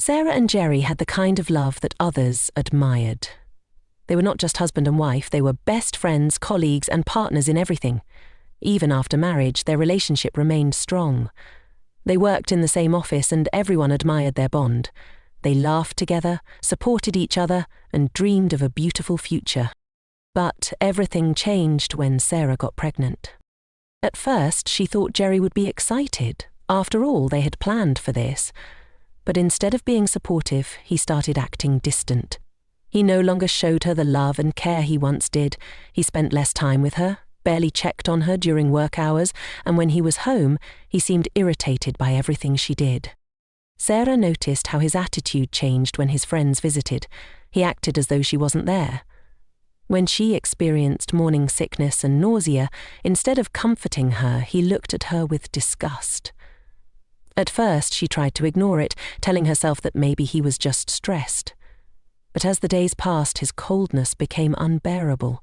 Sarah and Jerry had the kind of love that others admired. They were not just husband and wife, they were best friends, colleagues, and partners in everything. Even after marriage, their relationship remained strong. They worked in the same office and everyone admired their bond. They laughed together, supported each other, and dreamed of a beautiful future. But everything changed when Sarah got pregnant. At first, she thought Jerry would be excited. After all, they had planned for this. But instead of being supportive, he started acting distant. He no longer showed her the love and care he once did. He spent less time with her, barely checked on her during work hours, and when he was home, he seemed irritated by everything she did. Sarah noticed how his attitude changed when his friends visited. He acted as though she wasn't there. When she experienced morning sickness and nausea, instead of comforting her, he looked at her with disgust. At first, she tried to ignore it, telling herself that maybe he was just stressed. But as the days passed, his coldness became unbearable.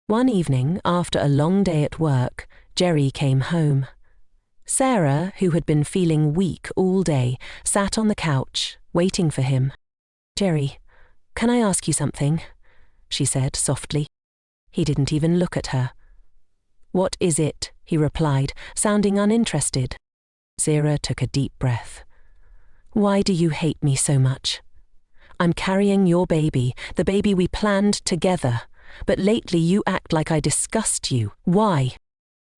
One evening, after a long day at work, Jerry came home. Sarah, who had been feeling weak all day, sat on the couch, waiting for him. "Jerry, can I ask you something?" she said softly. He didn't even look at her. "What is it?" he replied, sounding uninterested. Sarah took a deep breath. "Why do you hate me so much? I'm carrying your baby, the baby we planned together, but lately you act like I disgust you. Why?"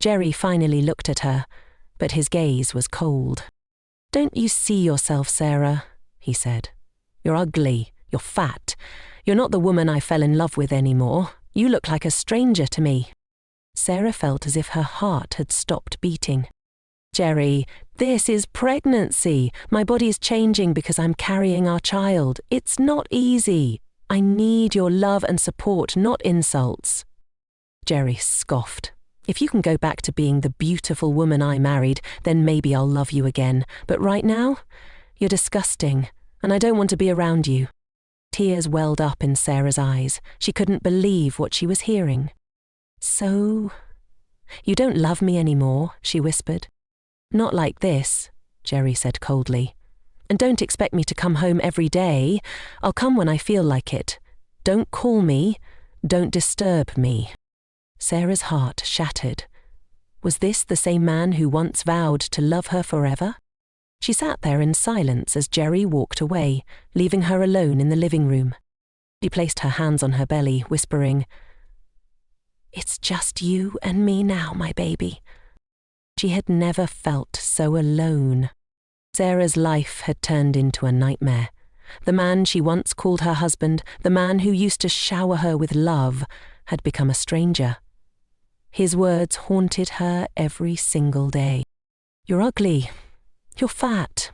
Jerry finally looked at her, but his gaze was cold. "Don't you see yourself, Sarah?" he said. "You're ugly, you're fat. You're not the woman I fell in love with anymore. You look like a stranger to me." Sarah felt as if her heart had stopped beating. "Jerry, this is pregnancy. My body is changing because I'm carrying our child. It's not easy. I need your love and support, not insults." Jerry scoffed. "If you can go back to being the beautiful woman I married, then maybe I'll love you again. But right now, you're disgusting, and I don't want to be around you." Tears welled up in Sarah's eyes. She couldn't believe what she was hearing. "So, you don't love me anymore," she whispered. "Not like this," Jerry said coldly. "And don't expect me to come home every day. I'll come when I feel like it. Don't call me. Don't disturb me." Sarah's heart shattered. Was this the same man who once vowed to love her forever? She sat there in silence as Jerry walked away, leaving her alone in the living room. She placed her hands on her belly, whispering, "It's just you and me now, my baby." She had never felt so alone. Sarah's life had turned into a nightmare. The man she once called her husband, the man who used to shower her with love, had become a stranger. His words haunted her every single day. "You're ugly. You're fat.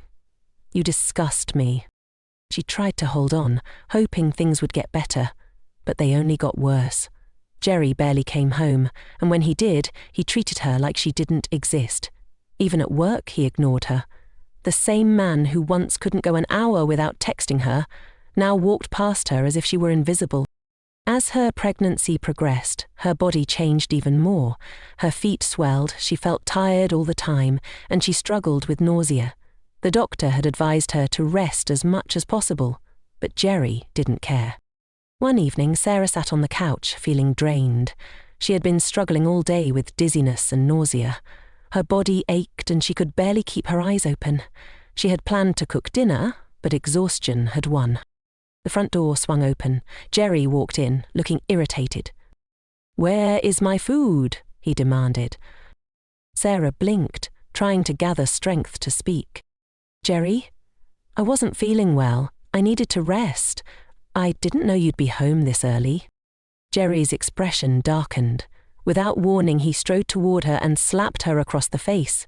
You disgust me." She tried to hold on, hoping things would get better, but they only got worse. Jerry barely came home, and when he did, he treated her like she didn't exist. Even at work, he ignored her. The same man who once couldn't go an hour without texting her now walked past her as if she were invisible. As her pregnancy progressed, her body changed even more. Her feet swelled, she felt tired all the time, and she struggled with nausea. The doctor had advised her to rest as much as possible, but Jerry didn't care. One evening, Sarah sat on the couch, feeling drained. She had been struggling all day with dizziness and nausea. Her body ached and she could barely keep her eyes open. She had planned to cook dinner, but exhaustion had won. The front door swung open. Jerry walked in, looking irritated. "Where is my food?" he demanded. Sarah blinked, trying to gather strength to speak. "Jerry, I wasn't feeling well. I needed to rest. I didn't know you'd be home this early." Jerry's expression darkened. Without warning, he strode toward her and slapped her across the face.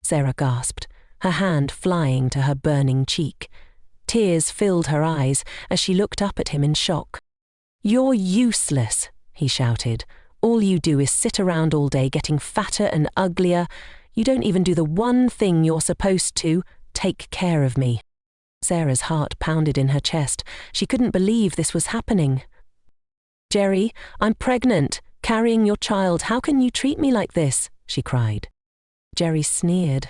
Sarah gasped, her hand flying to her burning cheek. Tears filled her eyes as she looked up at him in shock. "You're useless," he shouted. "All you do is sit around all day getting fatter and uglier. You don't even do the one thing you're supposed to, take care of me." Sarah's heart pounded in her chest. She couldn't believe this was happening. "Jerry, I'm pregnant, carrying your child. How can you treat me like this?" she cried. Jerry sneered.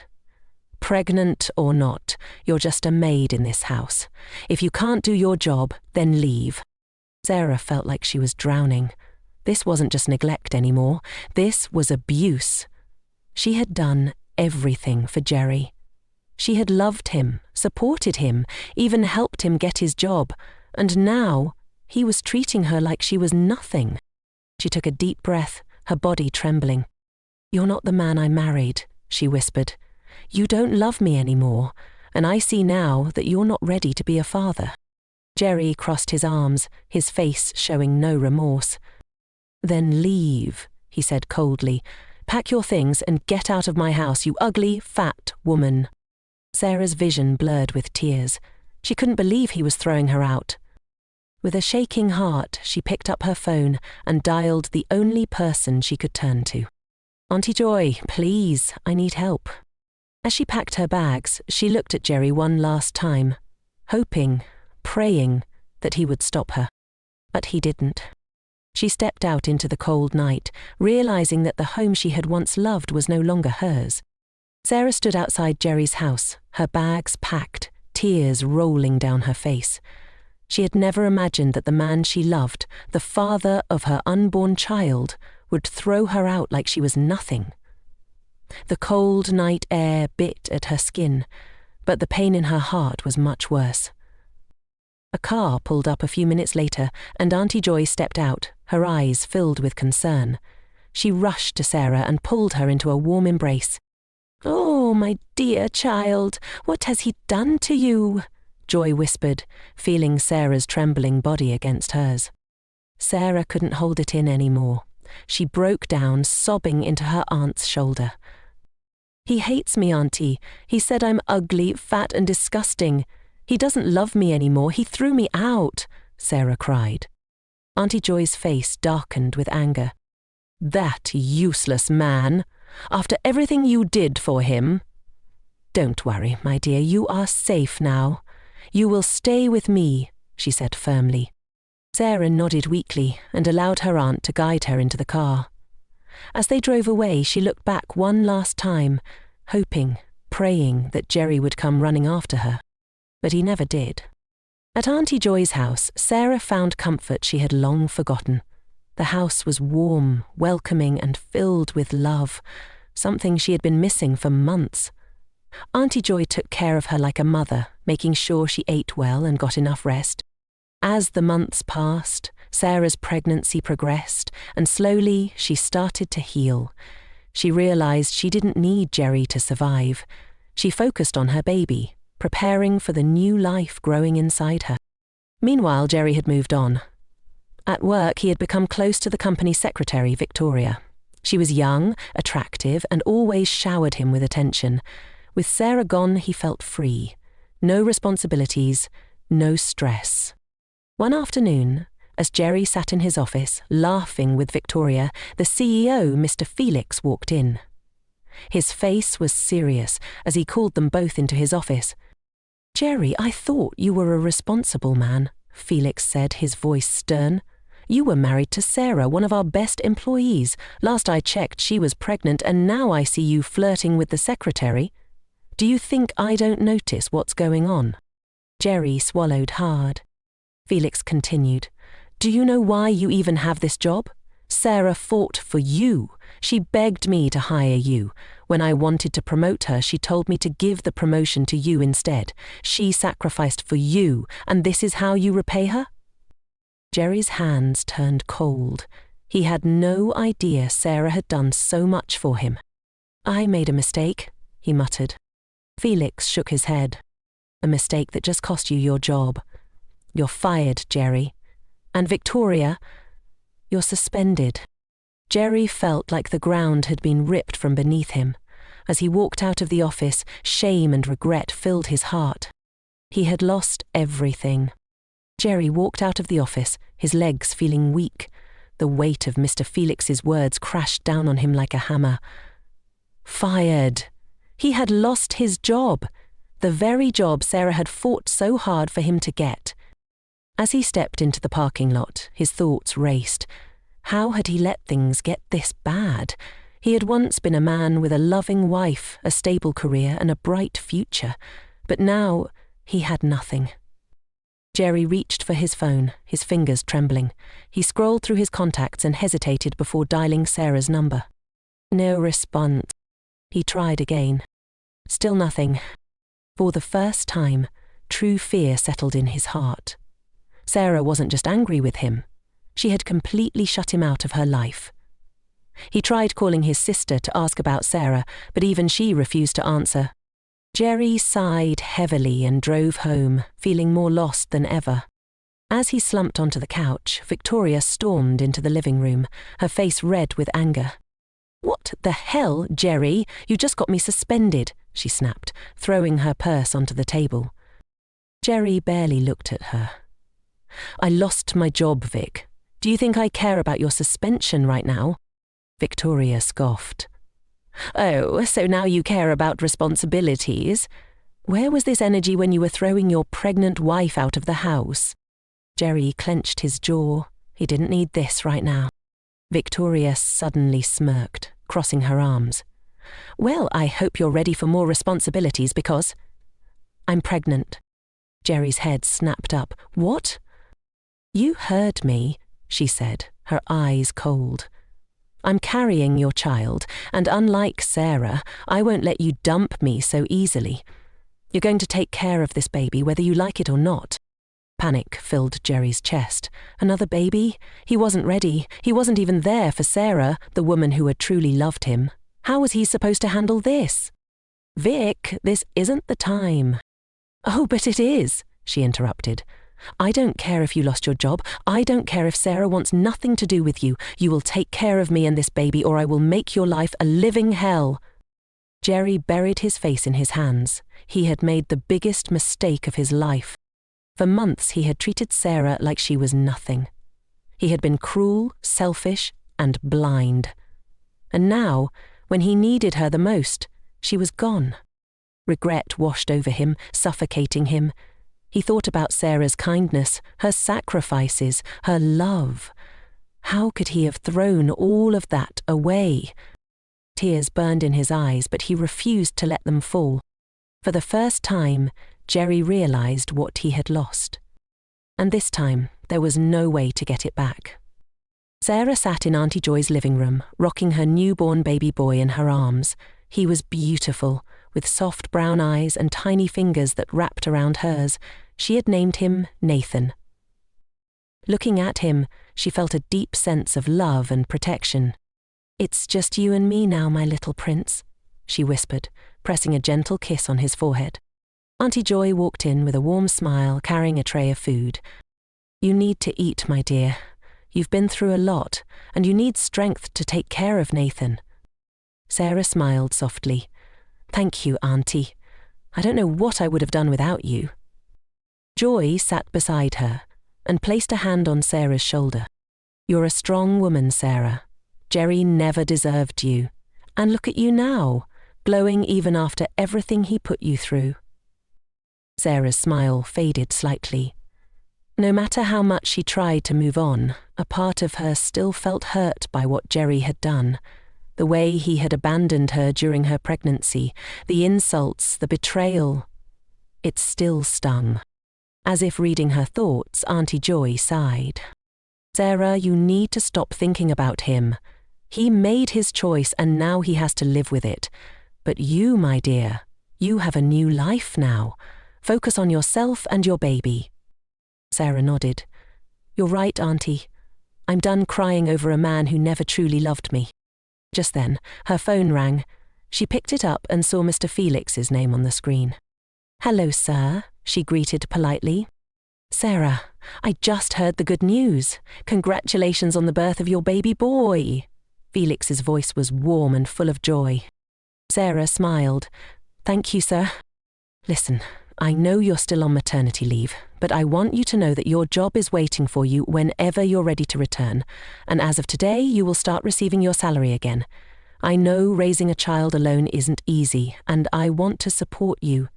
Pregnant or not, you're just a maid in this house. If you can't do your job, then leave. Sarah felt like she was drowning. This wasn't just neglect anymore. This was abuse. She had done everything for Jerry. She had loved him, supported him, even helped him get his job, and now he was treating her like she was nothing. She took a deep breath, her body trembling. "You're not the man I married," she whispered. "You don't love me anymore, and I see now that you're not ready to be a father." Jerry crossed his arms, his face showing no remorse. "Then leave," he said coldly. "Pack your things and get out of my house, you ugly, fat woman." Sarah's vision blurred with tears. She couldn't believe he was throwing her out. With a shaking heart, she picked up her phone and dialed the only person she could turn to. "Auntie Joy, please, I need help." As she packed her bags, she looked at Jerry one last time, hoping, praying that he would stop her. But he didn't. She stepped out into the cold night, realizing that the home she had once loved was no longer hers. Sarah stood outside Jerry's house, her bags packed, tears rolling down her face. She had never imagined that the man she loved, the father of her unborn child, would throw her out like she was nothing. The cold night air bit at her skin, but the pain in her heart was much worse. A car pulled up a few minutes later, and Auntie Joy stepped out, her eyes filled with concern. She rushed to Sarah and pulled her into a warm embrace. "Oh, my dear child, what has he done to you?" Joy whispered, feeling Sarah's trembling body against hers. Sarah couldn't hold it in anymore. She broke down, sobbing into her aunt's shoulder. "He hates me, Auntie. He said I'm ugly, fat and disgusting. He doesn't love me anymore. He threw me out," Sarah cried. Auntie Joy's face darkened with anger. "That useless man! After everything you did for him." "Don't worry, my dear, you are safe now. You will stay with me," she said firmly. Sarah nodded weakly and allowed her aunt to guide her into the car. As they drove away, she looked back one last time, hoping, praying that Jerry would come running after her. But he never did. At Auntie Joy's house, Sarah found comfort she had long forgotten. The house was warm, welcoming, and filled with love, something she had been missing for months. Auntie Joy took care of her like a mother, making sure she ate well and got enough rest. As the months passed, Sarah's pregnancy progressed, and slowly she started to heal. She realized she didn't need Jerry to survive. She focused on her baby, preparing for the new life growing inside her. Meanwhile, Jerry had moved on. At work, he had become close to the company secretary, Victoria. She was young, attractive, and always showered him with attention. With Sarah gone, he felt free. No responsibilities, no stress. One afternoon, as Jerry sat in his office, laughing with Victoria, the CEO, Mr. Felix, walked in. His face was serious as he called them both into his office. "Jerry, I thought you were a responsible man," Felix said, his voice stern. "You were married to Sarah, one of our best employees. Last I checked, she was pregnant, and now I see you flirting with the secretary. Do you think I don't notice what's going on?" Jerry swallowed hard. Felix continued, "Do you know why you even have this job? Sarah fought for you. She begged me to hire you. When I wanted to promote her, she told me to give the promotion to you instead. She sacrificed for you, and this is how you repay her?" Jerry's hands turned cold. He had no idea Sarah had done so much for him. "I made a mistake," he muttered. Felix shook his head. "A mistake that just cost you your job. You're fired, Jerry. And Victoria, you're suspended." Jerry felt like the ground had been ripped from beneath him. As he walked out of the office, shame and regret filled his heart. He had lost everything. Jerry walked out of the office, his legs feeling weak. The weight of Mr. Felix's words crashed down on him like a hammer. Fired. He had lost his job, the very job Sarah had fought so hard for him to get. As he stepped into the parking lot, his thoughts raced. How had he let things get this bad? He had once been a man with a loving wife, a stable career, and a bright future, but now he had nothing. Jerry reached for his phone, his fingers trembling. He scrolled through his contacts and hesitated before dialing Sarah's number. No response. He tried again. Still nothing. For the first time, true fear settled in his heart. Sarah wasn't just angry with him. She had completely shut him out of her life. He tried calling his sister to ask about Sarah, but even she refused to answer. Jerry sighed heavily and drove home, feeling more lost than ever. As he slumped onto the couch, Victoria stormed into the living room, her face red with anger. "What the hell, Jerry? You just got me suspended," she snapped, throwing her purse onto the table. Jerry barely looked at her. "I lost my job, Vic. Do you think I care about your suspension right now?" Victoria scoffed. "Oh, so now you care about responsibilities? Where was this energy when you were throwing your pregnant wife out of the house?" Jerry clenched his jaw. He didn't need this right now. Victoria suddenly smirked, crossing her arms. "Well, I hope you're ready for more responsibilities because I'm pregnant." Jerry's head snapped up. "What?" "You heard me," she said, her eyes cold. "I'm carrying your child, and unlike Sarah, I won't let you dump me so easily. You're going to take care of this baby, whether you like it or not." Panic filled Jerry's chest. Another baby? He wasn't ready. He wasn't even there for Sarah, the woman who had truly loved him. How was he supposed to handle this? "Vic, this isn't the time." "Oh, but it is," she interrupted. "I don't care if you lost your job. I don't care if Sarah wants nothing to do with you. You will take care of me and this baby, or I will make your life a living hell." Jerry buried his face in his hands. He had made the biggest mistake of his life. For months he had treated Sarah like she was nothing. He had been cruel, selfish, and blind. And now, when he needed her the most, she was gone. Regret washed over him, suffocating him. He thought about Sarah's kindness, her sacrifices, her love. How could he have thrown all of that away? Tears burned in his eyes, but he refused to let them fall. For the first time, Jerry realized what he had lost. And this time, there was no way to get it back. Sarah sat in Auntie Joy's living room, rocking her newborn baby boy in her arms. He was beautiful, with soft brown eyes and tiny fingers that wrapped around hers. She had named him Nathan. Looking at him, she felt a deep sense of love and protection. "It's just you and me now, my little prince," she whispered, pressing a gentle kiss on his forehead. Auntie Joy walked in with a warm smile, carrying a tray of food. "You need to eat, my dear. You've been through a lot, and you need strength to take care of Nathan." Sarah smiled softly. "Thank you, Auntie. I don't know what I would have done without you." Joy sat beside her and placed a hand on Sarah's shoulder. "You're a strong woman, Sarah. Jerry never deserved you. And look at you now, glowing even after everything he put you through." Sarah's smile faded slightly. No matter how much she tried to move on, a part of her still felt hurt by what Jerry had done. The way he had abandoned her during her pregnancy, the insults, the betrayal. It still stung. As if reading her thoughts, Auntie Joy sighed. "Sarah, you need to stop thinking about him. He made his choice and now he has to live with it. But you, my dear, you have a new life now. Focus on yourself and your baby." Sarah nodded. "You're right, Auntie. I'm done crying over a man who never truly loved me." Just then, her phone rang. She picked it up and saw Mr. Felix's name on the screen. "Hello, sir," she greeted politely. "Sarah, I just heard the good news. Congratulations on the birth of your baby boy." Felix's voice was warm and full of joy. Sarah smiled. "Thank you, sir. Listen, I know you're still on maternity leave, but I want you to know that your job is waiting for you whenever you're ready to return, and as of today, you will start receiving your salary again. I know raising a child alone isn't easy, and I want to support you."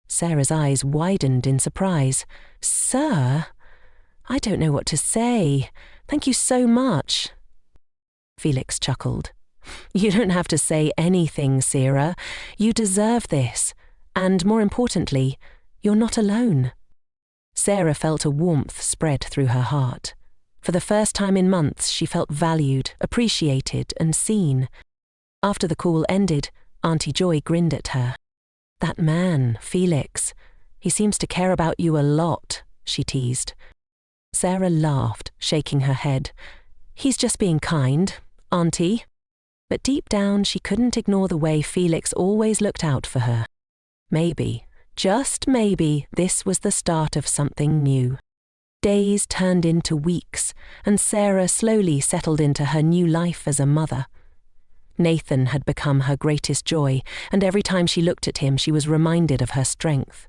Sarah's eyes widened in surprise. "Sir? I don't know what to say. Thank you so much." Felix chuckled. You don't have to say anything, Sarah. You deserve this. And more importantly, you're not alone. Sarah felt a warmth spread through her heart. For the first time in months, she felt valued, appreciated, and seen. After the call ended, Auntie Joy grinned at her. "That man, Felix, he seems to care about you a lot," she teased. Sarah laughed, shaking her head. "He's just being kind, Auntie." But deep down, she couldn't ignore the way Felix always looked out for her. Maybe, just maybe, this was the start of something new. Days turned into weeks, and Sarah slowly settled into her new life as a mother. Nathan had become her greatest joy, and every time she looked at him, she was reminded of her strength.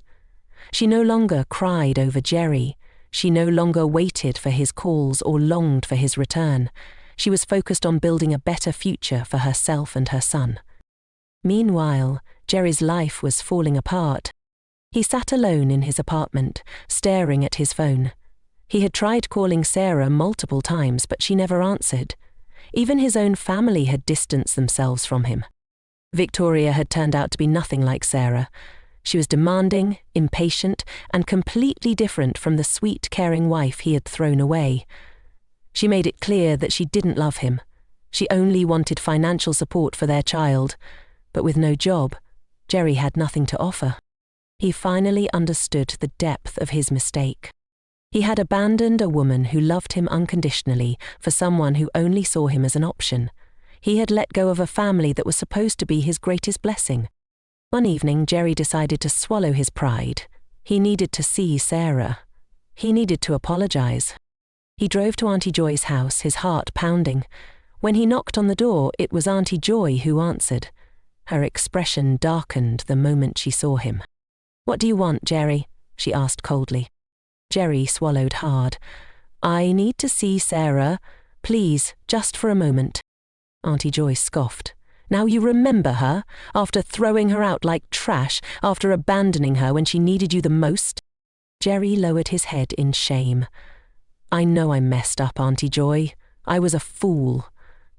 She no longer cried over Jerry. She no longer waited for his calls or longed for his return. She was focused on building a better future for herself and her son. Meanwhile, Jerry's life was falling apart. He sat alone in his apartment, staring at his phone. He had tried calling Sarah multiple times, but she never answered. Even his own family had distanced themselves from him. Victoria had turned out to be nothing like Sarah. She was demanding, impatient, and completely different from the sweet, caring wife he had thrown away. She made it clear that she didn't love him. She only wanted financial support for their child. But with no job, Jerry had nothing to offer. He finally understood the depth of his mistake. He had abandoned a woman who loved him unconditionally for someone who only saw him as an option. He had let go of a family that was supposed to be his greatest blessing. One evening, Jerry decided to swallow his pride. He needed to see Sarah. He needed to apologize. He drove to Auntie Joy's house, his heart pounding. When he knocked on the door, it was Auntie Joy who answered. Her expression darkened the moment she saw him. "What do you want, Jerry?" she asked coldly. Jerry swallowed hard. "I need to see Sarah. Please, just for a moment." Auntie Joy scoffed. "Now you remember her, after throwing her out like trash, after abandoning her when she needed you the most?" Jerry lowered his head in shame. "I know I messed up, Auntie Joy. I was a fool.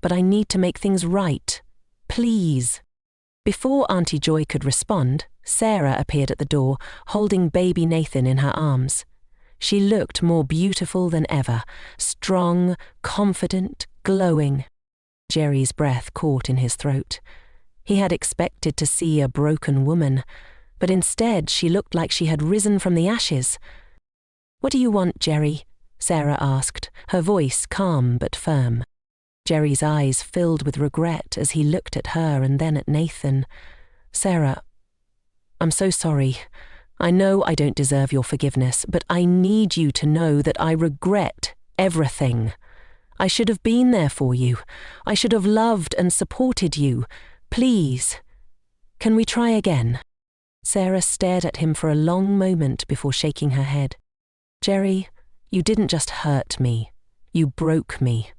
But I need to make things right. Please." Before Auntie Joy could respond, Sarah appeared at the door, holding baby Nathan in her arms. She looked more beautiful than ever, strong, confident, glowing. Jerry's breath caught in his throat. He had expected to see a broken woman, but instead she looked like she had risen from the ashes. "What do you want, Jerry?" Sarah asked, her voice calm but firm. Jerry's eyes filled with regret as he looked at her and then at Nathan. "Sarah, I'm so sorry. I know I don't deserve your forgiveness, but I need you to know that I regret everything. I should have been there for you. I should have loved and supported you. Please, can we try again?" Sarah stared at him for a long moment before shaking her head. "Jerry, you didn't just hurt me. You broke me.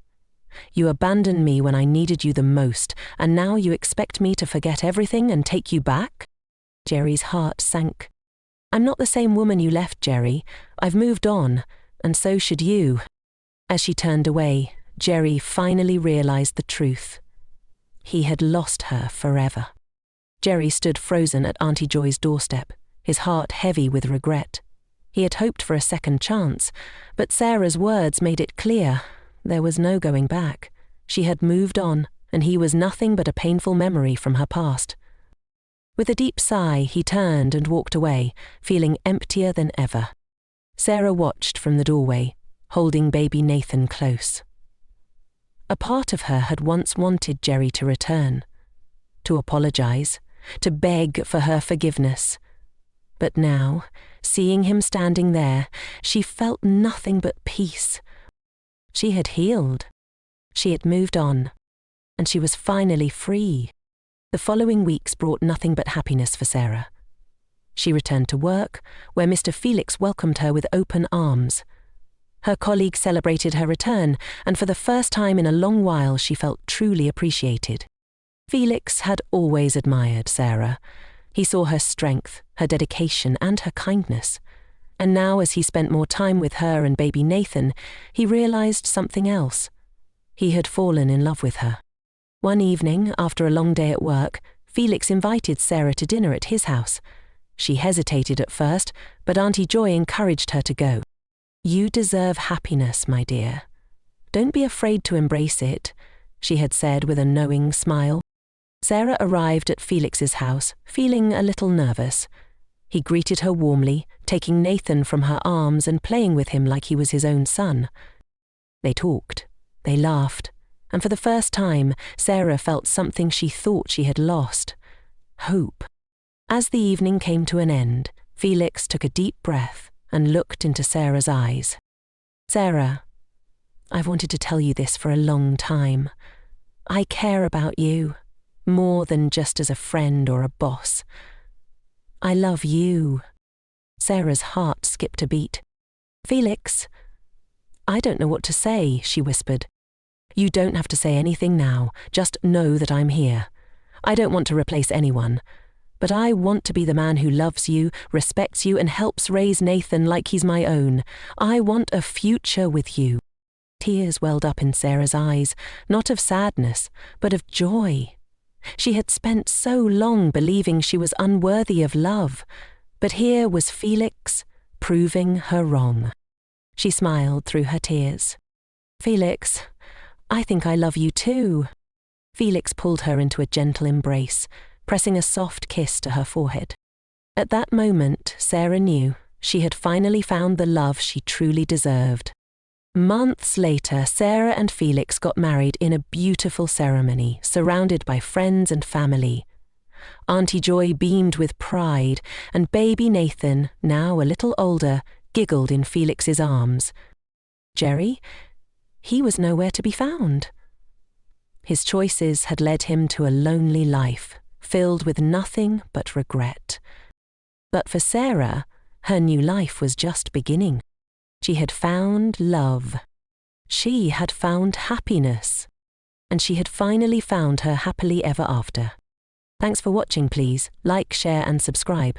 You abandoned me when I needed you the most, and now you expect me to forget everything and take you back?" Jerry's heart sank. "I'm not the same woman you left, Jerry. I've moved on, and so should you." As she turned away, Jerry finally realized the truth. He had lost her forever. Jerry stood frozen at Auntie Joy's doorstep, his heart heavy with regret. He had hoped for a second chance, but Sarah's words made it clear. There was no going back. She had moved on, and he was nothing but a painful memory from her past. With a deep sigh, he turned and walked away, feeling emptier than ever. Sarah watched from the doorway, holding baby Nathan close. A part of her had once wanted Jerry to return, to apologize, to beg for her forgiveness. But now, seeing him standing there, she felt nothing but peace. She had healed. She had moved on, and she was finally free. The following weeks brought nothing but happiness for Sarah. She returned to work, where Mr. Felix welcomed her with open arms. Her colleagues celebrated her return, and for the first time in a long while she felt truly appreciated. Felix had always admired Sarah. He saw her strength, her dedication, and her kindness. And now, as he spent more time with her and baby Nathan, he realized something else. He had fallen in love with her. One evening, after a long day at work, Felix invited Sarah to dinner at his house. She hesitated at first, but Auntie Joy encouraged her to go. "You deserve happiness, my dear. Don't be afraid to embrace it," she had said with a knowing smile. Sarah arrived at Felix's house, feeling a little nervous. He greeted her warmly, taking Nathan from her arms and playing with him like he was his own son. They talked, they laughed, and for the first time, Sarah felt something she thought she had lost: hope. As the evening came to an end, Felix took a deep breath and looked into Sarah's eyes. "Sarah, I've wanted to tell you this for a long time. I care about you, more than just as a friend or a boss. I love you." Sarah's heart skipped a beat. "Felix, I don't know what to say," she whispered. "You don't have to say anything now, just know that I'm here. I don't want to replace anyone, but I want to be the man who loves you, respects you, and helps raise Nathan like he's my own. I want a future with you." Tears welled up in Sarah's eyes, not of sadness, but of joy. She had spent so long believing she was unworthy of love, but here was Felix proving her wrong. She smiled through her tears. "Felix, I think I love you too." Felix pulled her into a gentle embrace, pressing a soft kiss to her forehead. At that moment, Sarah knew she had finally found the love she truly deserved. Months later, Sarah and Felix got married in a beautiful ceremony, surrounded by friends and family. Auntie Joy beamed with pride, and baby Nathan, now a little older, giggled in Felix's arms. Jerry? He was nowhere to be found. His choices had led him to a lonely life, filled with nothing but regret. But for Sarah, her new life was just beginning. She had found love. She had found happiness. And she had finally found her happily ever after. Thanks for watching. Please like, share and subscribe.